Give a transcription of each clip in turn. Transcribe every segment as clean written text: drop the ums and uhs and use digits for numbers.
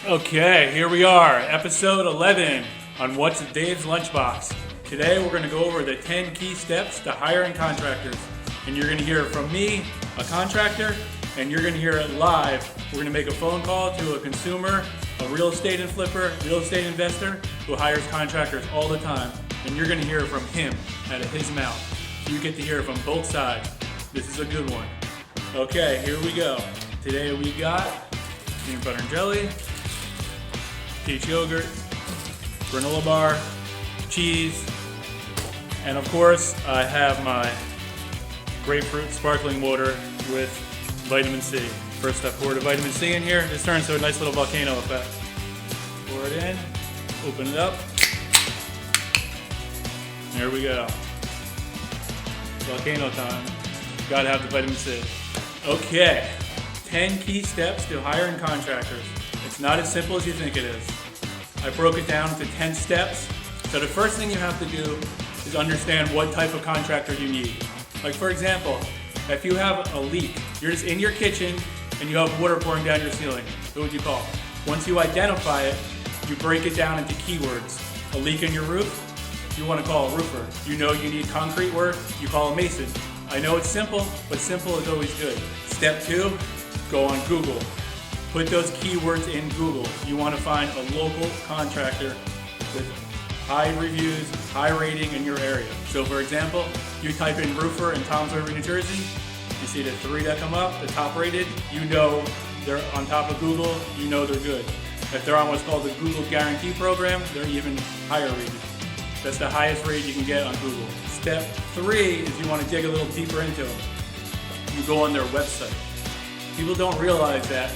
Okay, here we are, episode 11 on What's Dave's Lunchbox. Today we're going to go over the 10 key steps to hiring contractors. And you're going to hear it from me, a contractor, and you're going to hear it live. We're going to make a phone call to a consumer, a real estate flipper, real estate investor who hires contractors all the time. And you're going to hear it from him, out of his mouth. So you get to hear it from both sides. This is a good one. Okay, here we go. Today we got peanut butter and jelly, peach yogurt, granola bar, cheese, and of course I have my grapefruit sparkling water with vitamin C. First I pour the vitamin C in here. This turns to a nice little volcano effect. Pour it in, open it up. There we go. Volcano time. Gotta have the vitamin C. Okay, 10 key steps to hiring contractors. It's not as simple as you think it is. I broke it down into 10 steps. So the first thing you have to do is understand what type of contractor you need. Like for example, if you have a leak, you're just in your kitchen and you have water pouring down your ceiling, who would you call? Once you identify it, you break it down into keywords. A leak in your roof, you want to call a roofer. You know you need concrete work, you call a mason. I know it's simple, but simple is always good. Step 2, go on Google. Put those keywords in Google. You want to find a local contractor with high reviews, high rating in your area. So for example, you type in roofer in Toms River, New Jersey, you see the 3 that come up, the top rated, you know they're on top of Google, you know they're good. If they're on what's called the Google Guarantee Program, they're even higher rated. That's the highest rate you can get on Google. Step 3 is you want to dig a little deeper into them. You go on their website. People don't realize that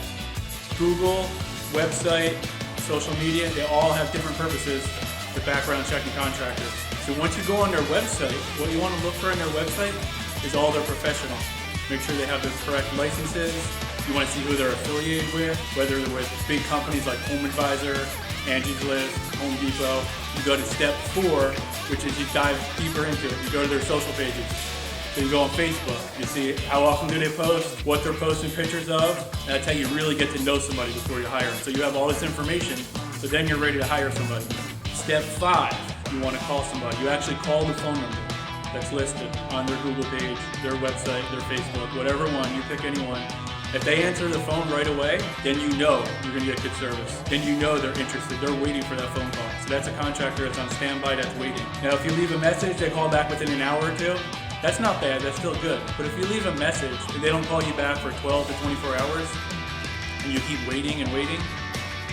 Google, website, social media, they all have different purposes for background checking contractors. So once you go on their website, what you want to look for on their website is all their professional. Make sure they have the correct licenses. You want to see who they're affiliated with, whether they're with big companies like Home Advisor, Angie's List, Home Depot. You go to step 4, which is you dive deeper into it. You go to their social pages. So you go on Facebook, you see how often do they post, what they're posting pictures of, and that's how you really get to know somebody before you hire them. So you have all this information, so then you're ready to hire somebody. Step 5, you want to call somebody. You actually call the phone number that's listed on their Google page, their website, their Facebook, whatever one, you pick anyone. If they answer the phone right away, then you know you're going to get good service. Then you know they're interested. They're waiting for that phone call. So that's a contractor that's on standby, that's waiting. Now if you leave a message, they call back within an hour or 2. That's not bad, that's still good. But if you leave a message and they don't call you back for 12 to 24 hours, and you keep waiting and waiting,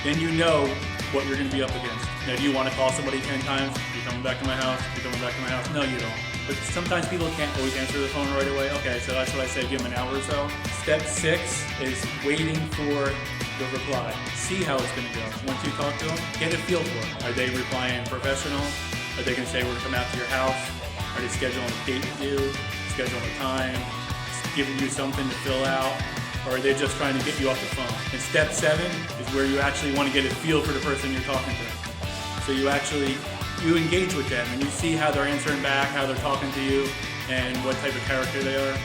then you know what you're going to be up against. Now do you want to call somebody 10 times? You're coming back to my house, you're coming back to my house? No, you don't. But sometimes people can't always answer the phone right away. Okay, so that's what I say, give them an hour or so. Step 6 is waiting for the reply. See how it's going to go. Once you talk to them, get a feel for it. Are they replying professional? Are they going to say we're going to come out to your house? Are they scheduling a date with you? Scheduling a time? Giving you something to fill out? Or are they just trying to get you off the phone? And step 7 is where you actually want to get a feel for the person you're talking to. So you engage with them and you see how they're answering back, how they're talking to you, and what type of character they are,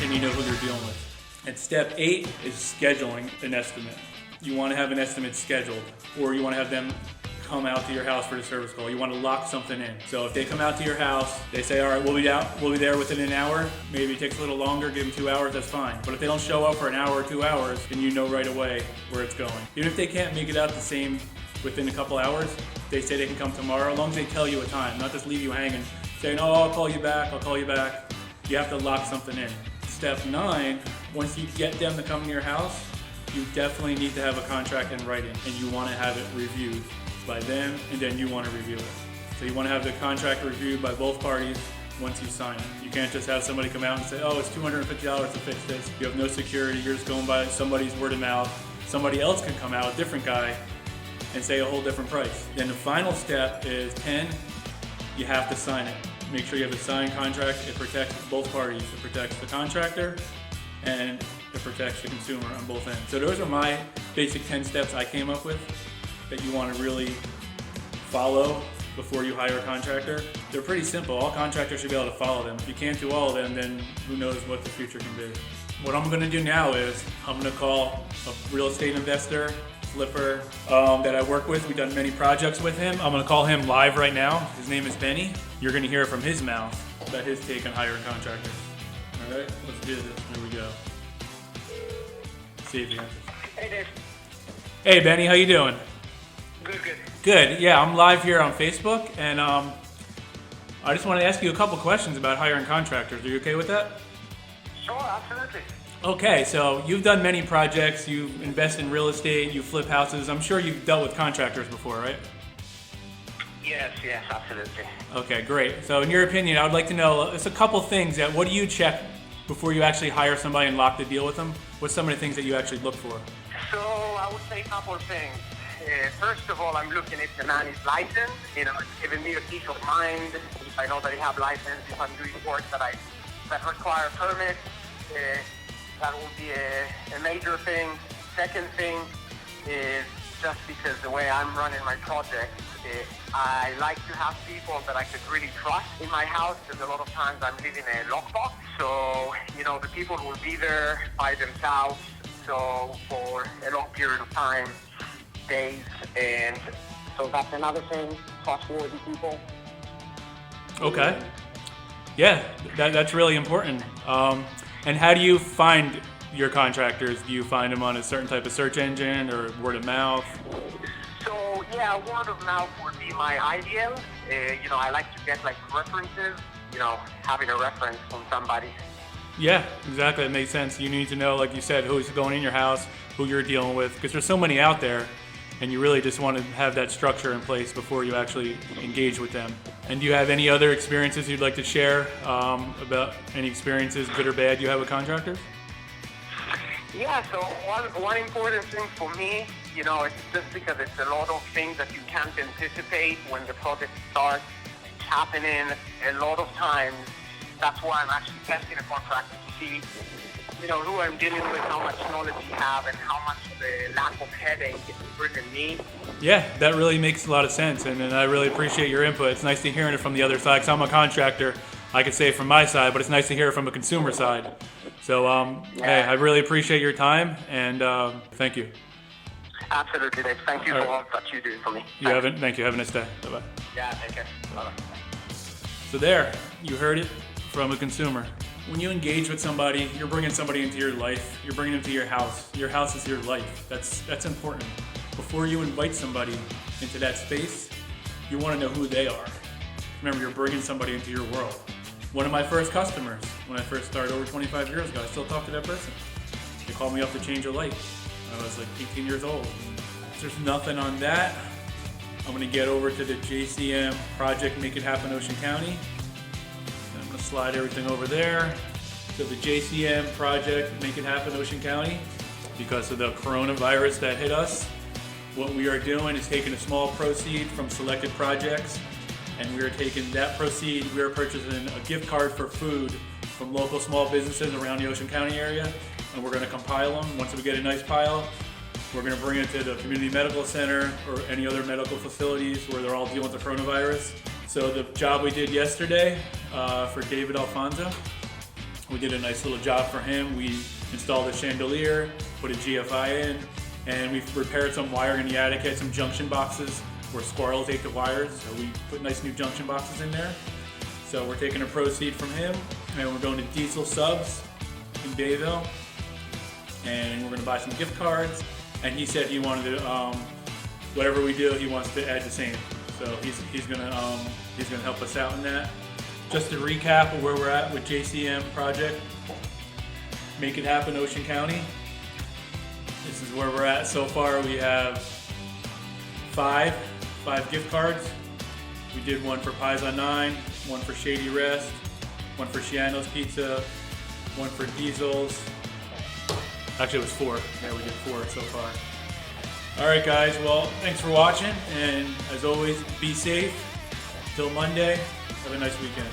and you know who they're dealing with. And step 8 is scheduling an estimate. You want to have an estimate scheduled, or you want to have them come out to your house for the service call. You want to lock something in. So if they come out to your house, they say, all right, we'll be there within an hour. Maybe it takes a little longer, give them 2 hours, that's fine. But if they don't show up for an hour or 2 hours, then you know right away where it's going. Even if they can't make it out the same within a couple hours, they say they can come tomorrow, as long as they tell you a time, not just leave you hanging, saying, oh, I'll call you back. You have to lock something in. Step 9, once you get them to come to your house, you definitely need to have a contract in writing, and you want to have it reviewed by them, and then you want to review it. So you want to have the contract reviewed by both parties once you sign it. You can't just have somebody come out and say, oh, it's $250 to fix this. You have no security, you're just going by somebody's word of mouth. Somebody else can come out, a different guy, and say a whole different price. Then the final step is 10, you have to sign it. Make sure you have a signed contract. It protects both parties. It protects the contractor and it protects the consumer on both ends. So those are my basic 10 steps I came up with that you want to really follow before you hire a contractor. They're pretty simple. All contractors should be able to follow them. If you can't do all of them, then who knows what the future can be. What I'm going to do now is I'm going to call a real estate investor flipper that I work with. We've done many projects with him. I'm gonna call him live right now. His name is Benny. You're gonna hear from his mouth about his take on hiring contractors. All right, let's do this. Here we go. See if he answers. Hey, Dave. Hey, Benny, how you doing? Good. Good. Yeah, I'm live here on Facebook, and I just want to ask you a couple questions about hiring contractors. Are you okay with that? Sure, absolutely. Okay, so you've done many projects. You invest in real estate. You flip houses. I'm sure you've dealt with contractors before, right? Yes, absolutely. Okay, great. So in your opinion, I would like to know just a couple things. What do you check before you actually hire somebody and lock the deal with them? What's some of the things that you actually look for? So I would say a couple of things. First of all, I'm looking if the man is licensed. You know, it's giving me a peace of mind if I know that he have license. If I'm doing work that require a permit, that will be a major thing. Second thing is just because the way I'm running my project, I like to have people that I could really trust in my house, because a lot of times I'm living in a lockbox. So, you know, the people will be there by themselves, so for a long period of time, days, and so that's another thing, trustworthy people. Okay. Yeah, that's really important. And how do you find your contractors? Do you find them on a certain type of search engine or word of mouth? So yeah, word of mouth would be my ideal. You know, I like to get like references, you know, having a reference from somebody. Yeah, exactly. It makes sense. You need to know, like you said, who's going in your house, who you're dealing with, because there's so many out there, and you really just want to have that structure in place before you actually engage with them. And do you have any other experiences you'd like to share about any experiences, good or bad, you have with contractors? Yeah, so one important thing for me, you know, it's just because it's a lot of things that you can't anticipate when the project starts happening. A lot of times, that's why I'm actually testing a contractor to see, you know, who I'm dealing with, how much knowledge you have, and how much the lack of headache is bringing me. Yeah, that really makes a lot of sense, and I really appreciate your input. It's nice to hear it from the other side, because I'm a contractor. I could say it from my side, but it's nice to hear it from a consumer side. So, hey, I really appreciate your time, and thank you. Absolutely, Dave. Thank you for all that you do for me. Thank you. Have a nice day. Bye-bye. Yeah, take care. Bye-bye. So there, you heard it from a consumer. When you engage with somebody, you're bringing somebody into your life. You're bringing them to your house. Your house is your life. That's important. Before you invite somebody into that space, you want to know who they are. Remember, you're bringing somebody into your world. One of my first customers, when I first started over 25 years ago, I still talk to that person. They called me up to change a light. I was like 18 years old. If there's nothing on that, I'm going to get over to the JCM project, Make It Happen Ocean County. I'm going to slide everything over there to the JCM project, Make It Happen Ocean County. Because of the coronavirus that hit us, what we are doing is taking a small proceed from selected projects, and we are taking that proceed, we are purchasing a gift card for food from local small businesses around the Ocean County area, and we're going to compile them. Once we get a nice pile, we're going to bring it to the community medical center or any other medical facilities where they're all dealing with the coronavirus. So the job we did yesterday for David Alfonso, we did a nice little job for him. We installed a chandelier, put a GFI in, and we've repaired some wiring in the attic, had some junction boxes where squirrels ate the wires, so we put nice new junction boxes in there. So we're taking a proceed from him, and we're going to Diesel Subs in Bayville, and we're going to buy some gift cards. And he said he wanted to, whatever we do, he wants to add the same. So he's going to help us out in that. Just to recap of where we're at with JCM project, Make It Happen Ocean County. This is where we're at so far. We have five gift cards. We did one for Pies on 9, one for Shady Rest, one for Shiano's Pizza, one for Diesel's. Actually, it was 4. Yeah, we did 4 so far. All right, guys. Well, thanks for watching, and as always, be safe. Till Monday. Have a nice weekend.